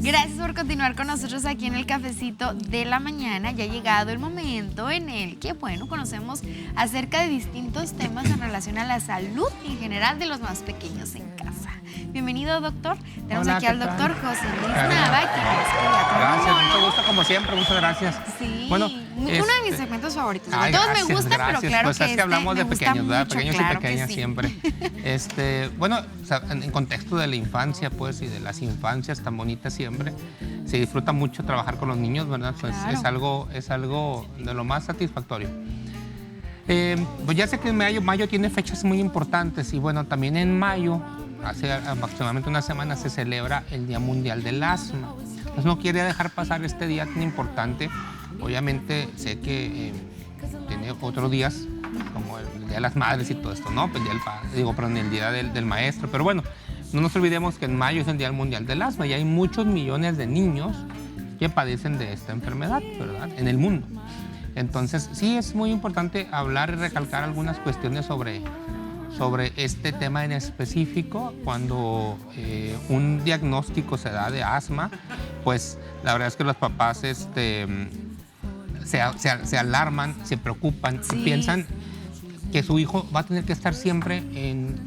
Gracias por continuar con nosotros aquí en el Cafecito de la Mañana. Ya ha llegado el momento en el que, bueno, conocemos acerca de distintos temas en relación a la salud en general de los más pequeños en casa. Bienvenido, doctor. Tenemos aquí al doctor José Luis Nava, quien es pediatra. Gracias, mucho gusto como siempre, muchas gracias. Sí, bueno, uno de mis segmentos favoritos. Ay, todos gracias, me gustan, gracias. pero claro pues que es que hablamos de pequeños, ¿verdad? Mucho, Pequeños claro y pequeñas sí. siempre. Bueno, o sea, en contexto de la infancia, pues, y de las infancias tan bonitas siempre, se disfruta mucho trabajar con los niños, ¿verdad? Pues claro. es algo de lo más satisfactorio. Pues ya sé que en mayo tiene fechas muy importantes y bueno, también en mayo, hace aproximadamente una semana, se celebra el Día Mundial del Asma. Entonces no quería dejar pasar este día tan importante. Obviamente sé que tiene otros días, como el Día de las Madres y todo esto, ¿no? Pues el Día del Maestro. Pero bueno, no nos olvidemos que en mayo es el Día Mundial del Asma y hay muchos millones de niños que padecen de esta enfermedad, ¿verdad? En el mundo. Entonces, sí es muy importante hablar y recalcar algunas cuestiones sobre este tema en específico. Cuando un diagnóstico se da de asma, pues la verdad es que los papás se alarman, se preocupan y piensan que su hijo va a tener que estar siempre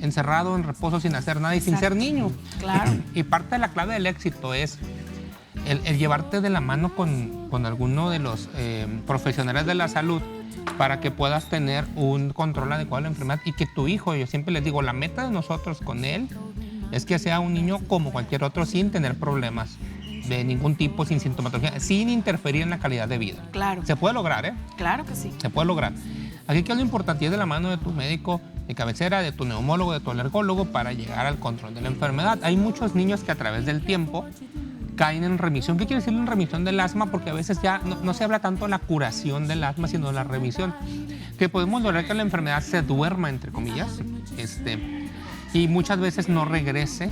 encerrado en reposo sin hacer nada y sin ser niño. Claro. Y parte de la clave del éxito es el llevarte de la mano con alguno de los profesionales de la salud para que puedas tener un control adecuado de la enfermedad y que tu hijo, yo siempre les digo, la meta de nosotros con él es que sea un niño como cualquier otro sin tener problemas de ningún tipo, sin sintomatología, sin interferir en la calidad de vida. Claro. Se puede lograr, ¿eh? Claro que sí. Se puede lograr. Aquí que lo importante es de la mano de tu médico de cabecera, de tu neumólogo, de tu alergólogo para llegar al control de la enfermedad. Hay muchos niños que a través del tiempo caen en remisión. ¿Qué quiere decir en remisión del asma? Porque a veces ya no se habla tanto de la curación del asma, sino de la remisión. Que podemos lograr que la enfermedad se duerma, entre comillas, y muchas veces no regrese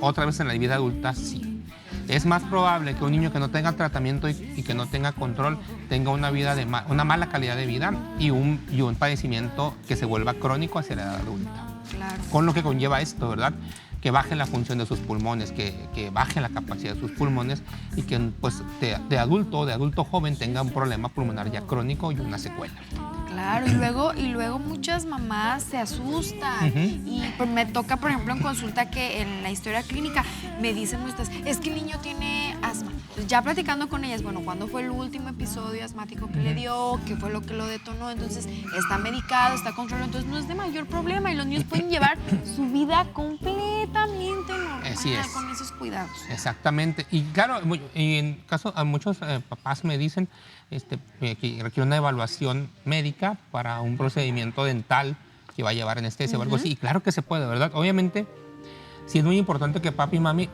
otra vez en la vida adulta, sí. Es más probable que un niño que no tenga tratamiento y que no tenga control tenga una mala calidad de vida y un padecimiento que se vuelva crónico hacia la edad adulta. Claro. Con lo que conlleva esto, ¿verdad? Que baje la función de sus pulmones, que baje la capacidad de sus pulmones y que pues, de adulto joven tenga un problema pulmonar ya crónico y una secuela. Claro, y luego muchas mamás se asustan. Y pues me toca, por ejemplo, en consulta que en la historia clínica me dicen ustedes, es que el niño tiene asma. Pues ya platicando con ellas, bueno, ¿cuándo fue el último episodio asmático que le dio? ¿Qué fue lo que lo detonó? Entonces, está medicado, está controlado, entonces no es de mayor problema y los niños pueden llevar su vida completamente normal. Así es. Con esos cuidados. Exactamente. Y claro, en caso, a muchos papás me dicen que requiere una evaluación médica para un procedimiento dental que va a llevar anestesia o algo así. Y claro que se puede, ¿verdad? Obviamente, sí es muy importante que papi y mami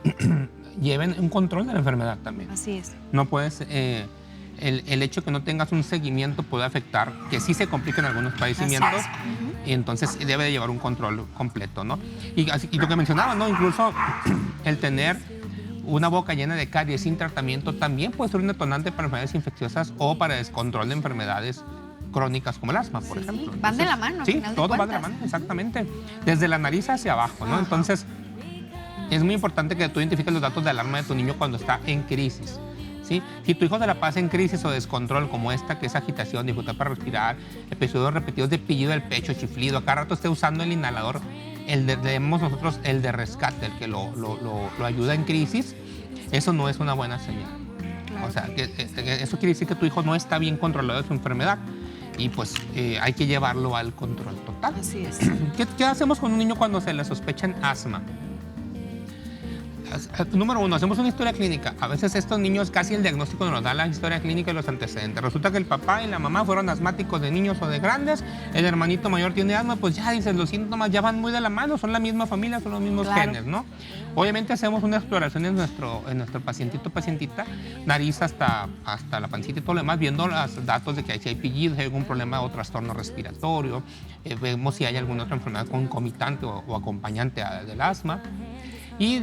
lleven un control de la enfermedad también. Así es. No puedes... el hecho de que no tengas un seguimiento puede afectar, que sí se complican algunos padecimientos, y entonces debe de llevar un control completo, ¿no? Y lo que mencionaba, ¿no? Incluso el tener una boca llena de caries sin tratamiento también puede ser un detonante para enfermedades infecciosas o para descontrol de enfermedades crónicas como el asma, por ejemplo. Entonces, van de la mano. Sí, todo va de la mano, exactamente. Desde la nariz hacia abajo, ¿no? Entonces, es muy importante que tú identifiques los datos de alarma de tu niño cuando está en crisis. ¿Sí? Si tu hijo se la pasa en crisis o descontrol como esta, que es agitación, dificultad para respirar, episodios repetidos de pillido del pecho, chiflido, a cada rato esté usando el inhalador, leemos nosotros el de rescate, el que lo ayuda en crisis, eso no es una buena señal. Claro. O sea, eso quiere decir que tu hijo no está bien controlado de su enfermedad y pues hay que llevarlo al control total. Así es. ¿Qué hacemos con un niño cuando se le sospechan asma? Número uno, hacemos una historia clínica. A veces estos niños casi el diagnóstico nos da la historia clínica y los antecedentes. Resulta que el papá y la mamá fueron asmáticos de niños o de grandes, el hermanito mayor tiene asma, pues ya dicen, los síntomas ya van muy de la mano, son la misma familia, son los mismos genes, ¿no? Obviamente hacemos una exploración en nuestro pacientito, pacientita, nariz hasta la pancita y todo lo demás, viendo los datos de que si hay pillidos, si hay algún problema o trastorno respiratorio, vemos si hay alguna otra enfermedad concomitante o acompañante del asma. Y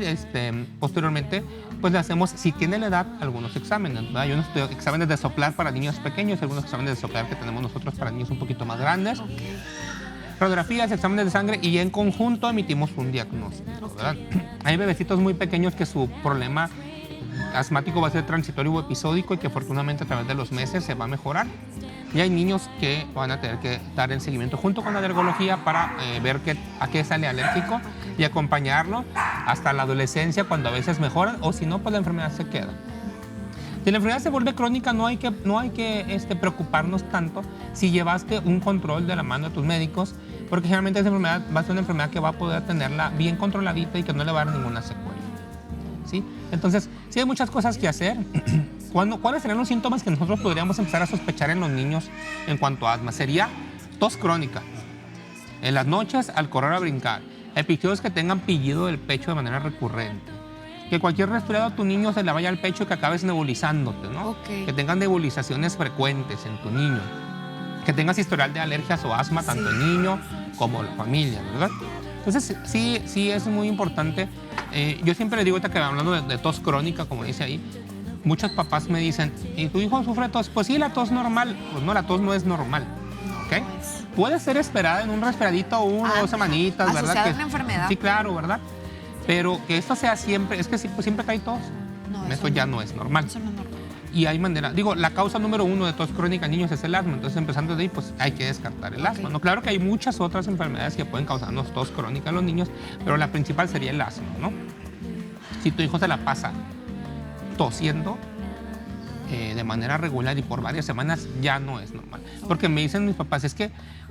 posteriormente, pues le hacemos, si tiene la edad, algunos exámenes. ¿Verdad? Hay unos exámenes de soplar para niños pequeños, algunos exámenes de soplar que tenemos nosotros para niños un poquito más grandes. Radiografías, exámenes de sangre y en conjunto emitimos un diagnóstico, ¿verdad? Hay bebecitos muy pequeños que su problema asmático va a ser transitorio o episódico y que afortunadamente a través de los meses se va a mejorar. Y hay niños que van a tener que dar el seguimiento junto con la alergología para ver a qué sale alérgico y acompañarlo hasta la adolescencia, cuando a veces mejora, o si no, pues la enfermedad se queda. Si la enfermedad se vuelve crónica, no hay que preocuparnos tanto si llevaste un control de la mano de tus médicos, porque generalmente esa enfermedad va a ser una enfermedad que va a poder tenerla bien controladita y que no le va a dar ninguna secuela. ¿Sí? Entonces, sí hay muchas cosas que hacer. ¿Cuáles serían los síntomas que nosotros podríamos empezar a sospechar en los niños en cuanto a asma? Sería tos crónica, en las noches al correr a brincar, episodios que tengan pillido del pecho de manera recurrente, que cualquier resfriado a tu niño se le vaya al pecho y que acabes nebulizándote, ¿no? Okay. Que tengan nebulizaciones frecuentes en tu niño, que tengas historial de alergias o asma, tanto el niño como la familia, ¿verdad? Entonces, sí es muy importante. Yo siempre le digo, ahorita que hablando de tos crónica, como dice ahí, muchos papás me dicen, ¿y tu hijo sufre tos? Pues sí, la tos normal. Pues no, la tos no es normal, ¿ok? Puede ser esperada en un resfriadito 1 o 2 semanitas, ¿verdad? Asociada a una enfermedad. Sí, claro, ¿verdad? Pero que esto sea siempre, es que sí, pues siempre cae tos. No, eso ya no es normal. Eso no es normal. Y hay manera, digo, la causa número 1 de tos crónica en niños es el asma, entonces empezando de ahí, pues hay que descartar el asma, ¿no? Claro que hay muchas otras enfermedades que pueden causarnos tos crónica en los niños, pero la principal sería el asma, ¿no? Si tu hijo se la pasa tosiendo de manera regular y por varias semanas, ya no es normal. Porque me dicen mis papás, es que,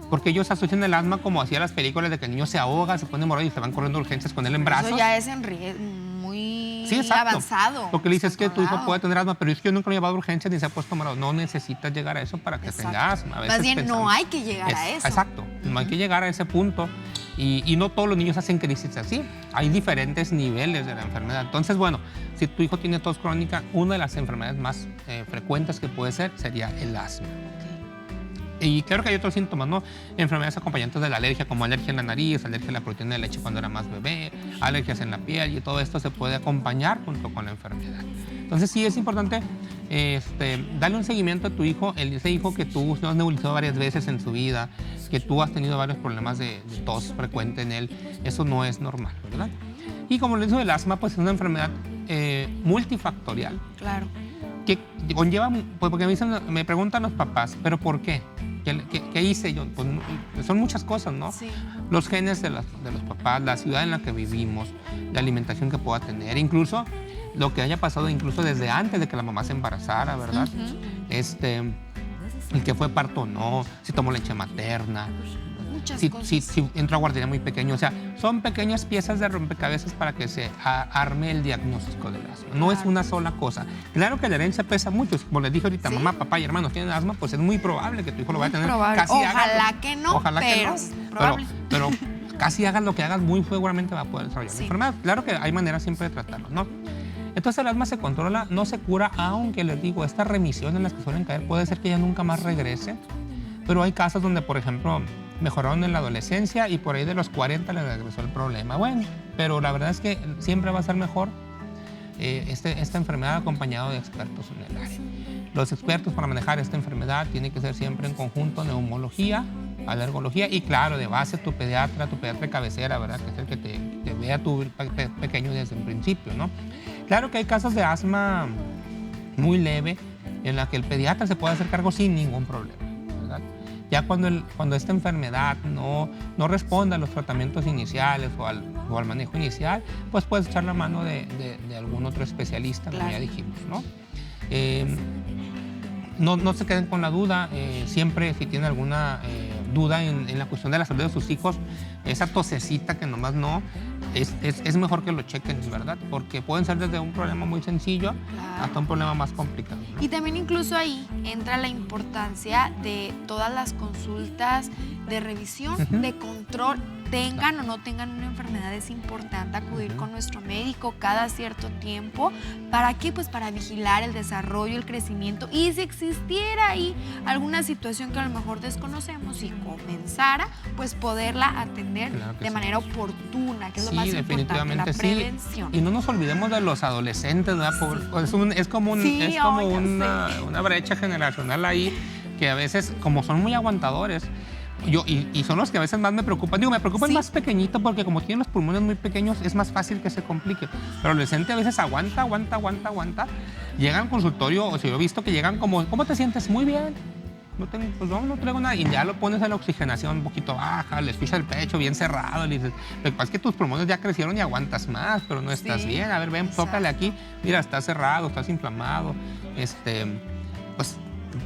porque ellos asocian el asma como hacía las películas de que el niño se ahoga, se pone morado y se van corriendo a urgencias con él en brazos. Eso ya es muy avanzado. Porque le dices que tu hijo puede tener asma, pero es que yo nunca lo he llevado a urgencias ni se ha puesto morado. No necesitas llegar a eso para que tenga asma. A veces más bien, no hay que llegar a eso. Exacto, no hay que llegar a ese punto. Y no todos los niños hacen crisis así. Hay diferentes niveles de la enfermedad. Entonces, bueno, si tu hijo tiene tos crónica, una de las enfermedades más frecuentes que puede ser sería el asma. Y claro que hay otros síntomas, ¿no? Enfermedades acompañantes de la alergia, como alergia en la nariz, alergia a la proteína de leche cuando era más bebé, alergias en la piel, y todo esto se puede acompañar junto con la enfermedad. Entonces sí es importante darle un seguimiento a tu hijo, ese hijo que tú has nebulizado varias veces en su vida, que tú has tenido varios problemas de tos frecuente en él. Eso no es normal, ¿verdad? Y como les digo, el asma pues es una enfermedad multifactorial. Claro. Que conlleva, pues porque me preguntan los papás, ¿pero por qué? ¿Qué hice yo? Pues son muchas cosas, ¿no? Sí. Los genes de los papás, la ciudad en la que vivimos, la alimentación que pueda tener, incluso lo que haya pasado incluso desde antes de que la mamá se embarazara, ¿verdad? El que fue parto o no, si tomó leche materna, si entró a guardería muy pequeño. O sea, son pequeñas piezas de rompecabezas para que se arme el diagnóstico del asma. No es una sola cosa. Claro que la herencia pesa mucho. Como les dije ahorita, mamá, papá y hermanos tienen asma, pues es muy probable que tu hijo lo vaya a tener. Ojalá que no, pero casi hagas lo que hagas, muy seguramente va a poder desarrollar la enfermedad. Claro que hay maneras siempre de tratarlo, ¿no? Entonces el asma se controla, no se cura, aunque les digo, estas remisiones en las que suelen caer puede ser que ya nunca más regrese, pero hay casos donde, por ejemplo, mejoraron en la adolescencia y por ahí de los 40 les regresó el problema. Bueno, pero la verdad es que siempre va a ser mejor esta enfermedad acompañado de expertos en el área. Los expertos para manejar esta enfermedad tienen que ser siempre en conjunto neumología, alergología y claro, de base tu pediatra de cabecera, ¿verdad? Que es el que te vea tu pequeño desde el principio, ¿no? Claro que hay casos de asma muy leve en la que el pediatra se puede hacer cargo sin ningún problema, ¿verdad? Ya cuando esta enfermedad no responde a los tratamientos iniciales o al manejo inicial, pues puedes echar la mano de algún otro especialista, como ya dijimos, ¿no? No se queden con la duda, siempre si tienen alguna duda en la cuestión de la salud de sus hijos, esa tosecita que nomás no, es mejor que lo chequen, ¿verdad? Porque pueden ser desde un problema muy sencillo hasta un problema más complicado, ¿no? Y también incluso ahí entra la importancia de todas las consultas de revisión, de control, tengan o no tengan una enfermedad, es importante acudir con nuestro médico cada cierto tiempo. ¿Para qué? Pues para vigilar el desarrollo, el crecimiento y si existiera ahí alguna situación que a lo mejor desconocemos y comenzara, pues poderla atender de manera oportuna, que es lo más importante, la prevención. Y no nos olvidemos de los adolescentes, ¿verdad? Es como una brecha generacional ahí que a veces, como son muy aguantadores, Y son los que a veces más me preocupan. Digo, me preocupa el Sí. más pequeñito porque como tiene los pulmones muy pequeños es más fácil que se complique. Pero el adolescente a veces aguanta. Llega al consultorio, o sea, yo he visto que llegan como, ¿cómo te sientes? Muy bien. Pues no traigo nada. Y ya lo pones a la oxigenación un poquito baja, le escuchas el pecho bien cerrado. Le dices, lo que pasa es que tus pulmones ya crecieron y aguantas más, pero no estás Sí, bien. A ver, ven, exacto. tócale aquí. Mira, estás cerrado, estás inflamado. Pues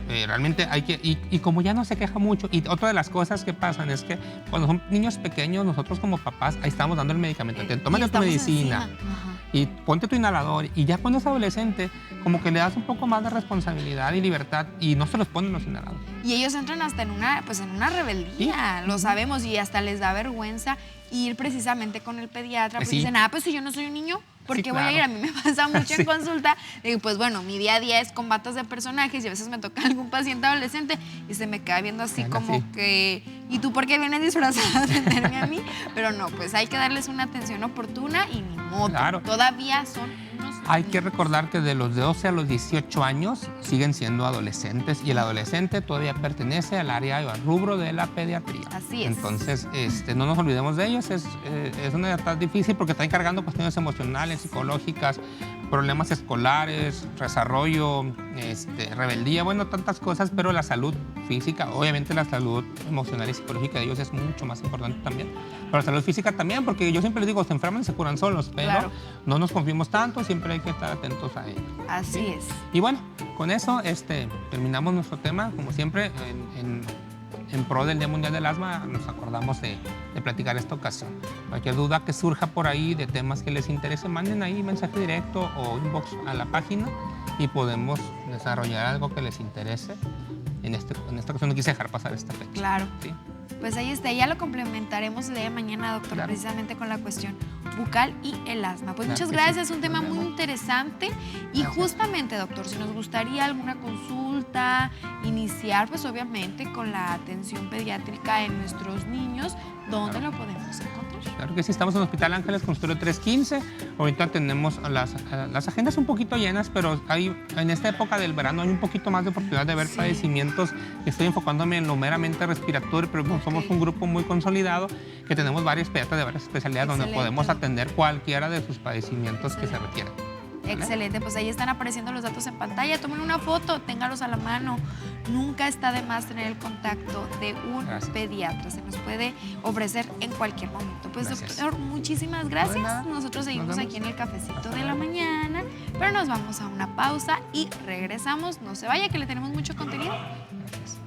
realmente hay que, y como ya no se queja mucho, y otra de las cosas que pasan es que cuando son niños pequeños, nosotros como papás, ahí estamos dando el medicamento, tómate tu estamos medicina, encima. Ajá. y ponte tu inhalador, y ya cuando es adolescente, como que le das un poco más de responsabilidad y libertad, y no se los ponen los inhaladores. Y ellos entran hasta en una rebeldía, lo sabemos, y hasta les da vergüenza ir precisamente con el pediatra, porque Sí. dicen, pues si yo no soy un niño, ¿por Sí, qué voy a ir? claro. A mí me pasa mucho Sí. en consulta. Digo, pues bueno, mi día a día es con batas de personajes y a veces me toca algún paciente adolescente y se me queda viendo así Bueno, como sí. que, ¿y tú por qué vienes disfrazada a atenderme a mí? Pero no, pues hay que darles una atención oportuna y ni modo. Claro. Todavía son unos Hay que niños. recordar que de los 12 a los 18 años siguen siendo adolescentes y el adolescente todavía pertenece al área o al rubro de la pediatría. Así es. Entonces, no nos olvidemos de ellos. Es una edad difícil porque están cargando cuestiones emocionales, psicológicas, problemas escolares, desarrollo, rebeldía, bueno, tantas cosas, pero la salud física, obviamente la salud emocional y psicológica de ellos es mucho más importante también. Pero la salud física también, porque yo siempre les digo, se enferman y se curan solos, pero Claro. no nos confiemos tanto, siempre hay que estar atentos a ellos. Así ¿sí? es. Y bueno, con eso terminamos nuestro tema. Como siempre, en pro del Día Mundial del Asma, nos acordamos de platicar esta ocasión. Cualquier duda que surja por ahí de temas que les interese, manden ahí mensaje directo o inbox a la página y podemos desarrollar algo que les interese. En esta ocasión no quise dejar pasar esta fecha. Claro. ¿sí? Pues ahí está, ya lo complementaremos el día de mañana, doctor, Claro. precisamente con la cuestión bucal y el asma. Pues Claro muchas que gracias, sí. es un tema Nos muy vemos. interesante y Gracias. justamente, doctor, si nos gustaría alguna consulta, iniciar pues obviamente con la atención pediátrica en nuestros niños, ¿dónde Claro. lo podemos encontrar? Claro que sí, estamos en el Hospital Ángeles, consultorio 315. Ahorita tenemos las agendas un poquito llenas, pero en esta época del verano hay un poquito más de oportunidad de ver Sí. padecimientos. Estoy enfocándome en lo meramente respiratorio, pero como somos Ok. un grupo muy consolidado, que tenemos varios pediatras de varias especialidades donde Excelente. podemos atender cualquiera de sus padecimientos que se requieran. ¿Vale? Excelente, pues ahí están apareciendo los datos en pantalla. Tomen una foto, téngalos a la mano. Nunca está de más tener el contacto de un Gracias. pediatra. Se nos puede ofrecer en cualquier momento. Pues Gracias. doctor, muchísimas De gracias. nada. Nosotros seguimos Nos vemos. aquí en el cafecito Hasta de la luego. mañana, pero nos vamos a una pausa y regresamos. No se vaya que le tenemos mucho contenido. Gracias.